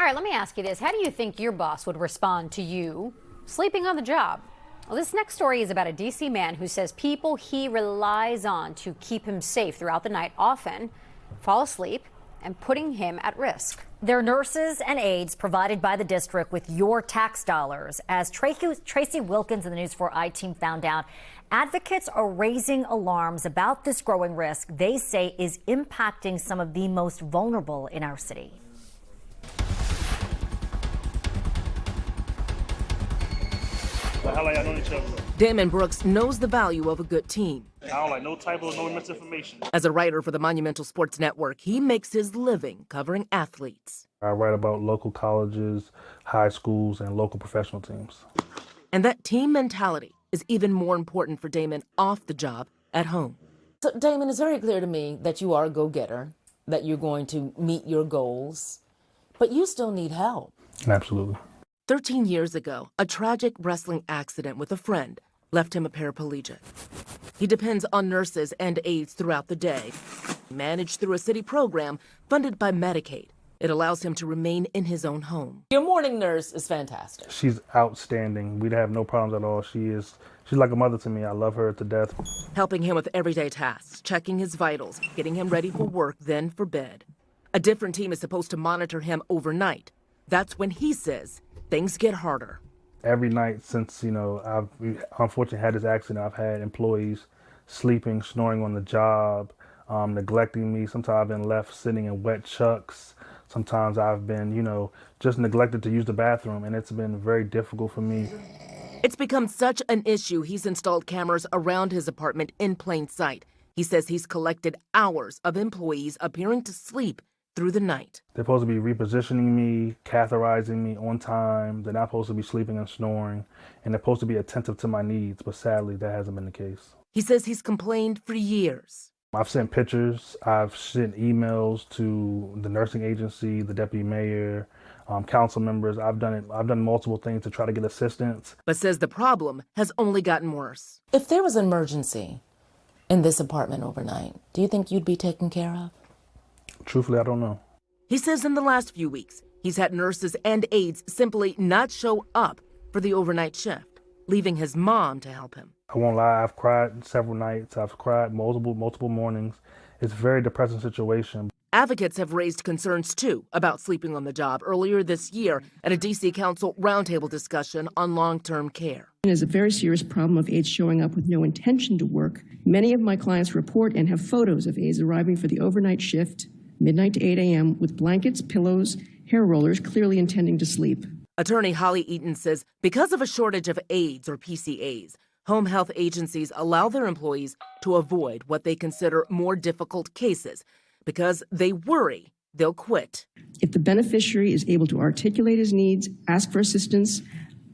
right, let me ask you this. How do you think your boss would respond to you sleeping on the job? Well, this next story is about a DC man who says people he relies on to keep him safe throughout the night often fall asleep and putting him at risk. They're nurses and aides provided by the district with your tax dollars. As Tracee Wilkins and the News 4 I-Team found out, advocates are raising alarms about this growing risk they say is impacting some of the most vulnerable in our city. Damon Brooks knows the value of a good team. I don't like no typos, no misinformation. As a writer for the Monumental Sports Network, he makes his living covering athletes. I write about local colleges, high schools, and local professional teams. And that team mentality is even more important for Damon off the job at home. So, Damon, it's very clear to me that you are a go-getter, that you're going to meet your goals, but you still need help. Absolutely. 13 years ago, a tragic wrestling accident with a friend left him a paraplegic. He depends on nurses and aides throughout the day, managed through a city program funded by Medicaid. It allows him to remain in his own home. Your morning nurse is fantastic. She's outstanding. We'd have no problems at all. She's like a mother to me. I love her to death. Helping him with everyday tasks, checking his vitals, getting him ready for work, then for bed. A different team is supposed to monitor him overnight. That's when he says things get harder. Every night since, I've unfortunately had this accident, I've had employees sleeping, snoring on the job, neglecting me. Sometimes I've been left sitting in wet chucks. Sometimes I've been, just neglected to use the bathroom, and it's been very difficult for me. It's become such an issue, he's installed cameras around his apartment in plain sight. He says he's collected hours of employees appearing to sleep through the night. They're supposed to be repositioning me, catheterizing me on time. They're not supposed to be sleeping and snoring, and they're supposed to be attentive to my needs, but sadly that hasn't been the case. He says he's complained for years. I've sent pictures, I've sent emails to the nursing agency, the deputy mayor, council members. I've done multiple things to try to get assistance. But says the problem has only gotten worse. If there was an emergency in this apartment overnight, do you think you'd be taken care of? Truthfully, I don't know. He says in the last few weeks, he's had nurses and aides simply not show up for the overnight shift, leaving his mom to help him. I won't lie, I've cried several nights. I've cried multiple mornings. It's a very depressing situation. Advocates have raised concerns, too, about sleeping on the job earlier this year at a D.C. Council roundtable discussion on long-term care. It is a very serious problem of aides showing up with no intention to work. Many of my clients report and have photos of aides arriving for the overnight shift, midnight to 8 a.m., with blankets, pillows, hair rollers, clearly intending to sleep. Attorney Holly Eaton says because of a shortage of aides or PCAs, home health agencies allow their employees to avoid what they consider more difficult cases because they worry they'll quit. If the beneficiary is able to articulate his needs, ask for assistance,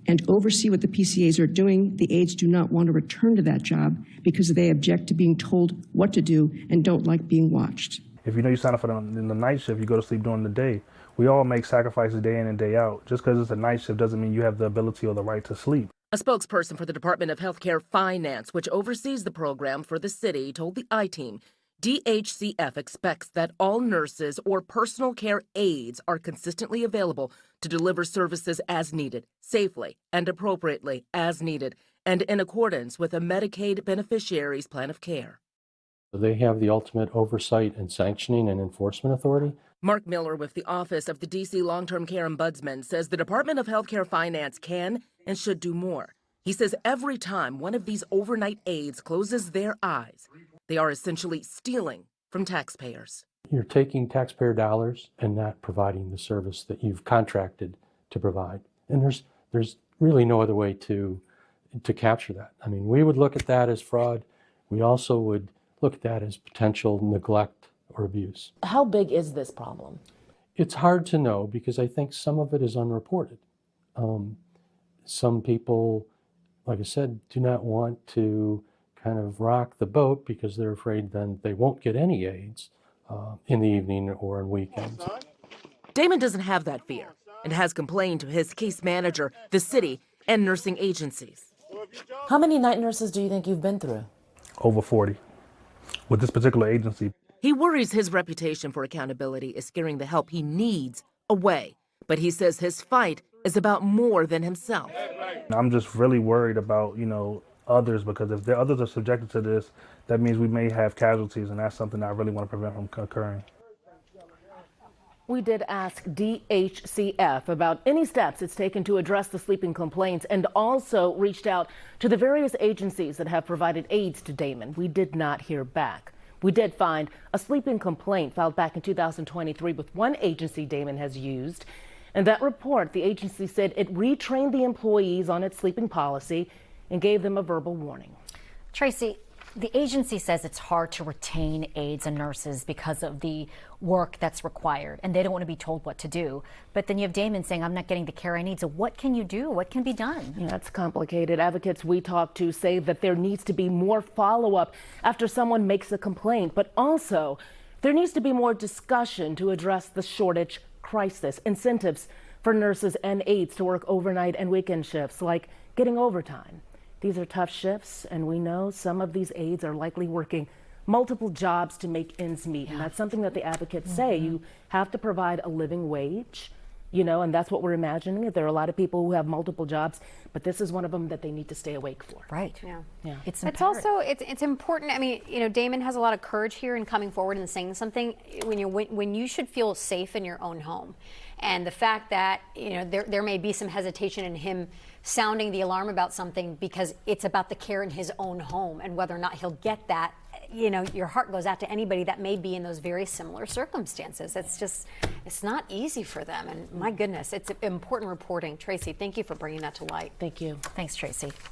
and oversee what the PCAs are doing, the aides do not want to return to that job because they object to being told what to do and don't like being watched. If you sign up for in the night shift, you go to sleep during the day. We all make sacrifices day in and day out. Just because it's a night shift doesn't mean you have the ability or the right to sleep. A spokesperson for the Department of Healthcare Finance, which oversees the program for the city, told the I-Team, DHCF expects that all nurses or personal care aides are consistently available to deliver services as needed, safely and appropriately as needed, and in accordance with a Medicaid beneficiary's plan of care. They have the ultimate oversight and sanctioning and enforcement authority. Mark Miller with the Office of the D.C. Long-Term Care Ombudsman says the Department of Healthcare Finance can and should do more. He says every time one of these overnight aides closes their eyes, they are essentially stealing from taxpayers. You're taking taxpayer dollars and not providing the service that you've contracted to provide. And there's really no other way to capture that. I mean, we would look at that as fraud. We also would look at that as potential neglect or abuse. How big is this problem? It's hard to know because I think some of it is unreported. Some people, like I said, do not want to kind of rock the boat because they're afraid then they won't get any aids in the evening or on weekends. Damon doesn't have that fear and has complained to his case manager, the city, and nursing agencies. How many night nurses do you think you've been through? Over 40 with this particular agency. He worries his reputation for accountability is scaring the help he needs away But he says his fight is about more than himself. I'm just really worried about, others, because if the others are subjected to this, that means we may have casualties, and that's something I really want to prevent from occurring. We did ask DHCF about any steps it's taken to address the sleeping complaints, and also reached out to the various agencies that have provided aids to Damon. We did not hear back. We did find a sleeping complaint filed back in 2023 with one agency Damon has used. In that report, the agency said it retrained the employees on its sleeping policy and gave them a verbal warning. Tracee, the agency says it's hard to retain aides and nurses because of the work that's required, and they don't want to be told what to do. But then you have Damon saying, I'm not getting the care I need. So what can you do? What can be done? Yeah, it's complicated. Advocates we talked to say that there needs to be more follow-up after someone makes a complaint, but also there needs to be more discussion to address the shortage crisis, incentives for nurses and aides to work overnight and weekend shifts, like getting overtime. These are tough shifts, and we know some of these aides are likely working multiple jobs to make ends meet. And that's something that the advocates say. You have to provide a living wage, and that's what we're imagining. There are a lot of people who have multiple jobs, but this is one of them that they need to stay awake for. Right. Yeah. It's also, it's important. I mean, Damon has a lot of courage here in coming forward and saying something when you should feel safe in your own home. And the fact that, there may be some hesitation in him sounding the alarm about something because it's about the care in his own home and whether or not he'll get that. Your heart goes out to anybody that may be in those very similar circumstances. It's not easy for them. And my goodness, it's important reporting. Tracee, thank you for bringing that to light. Thank you. Thanks, Tracee.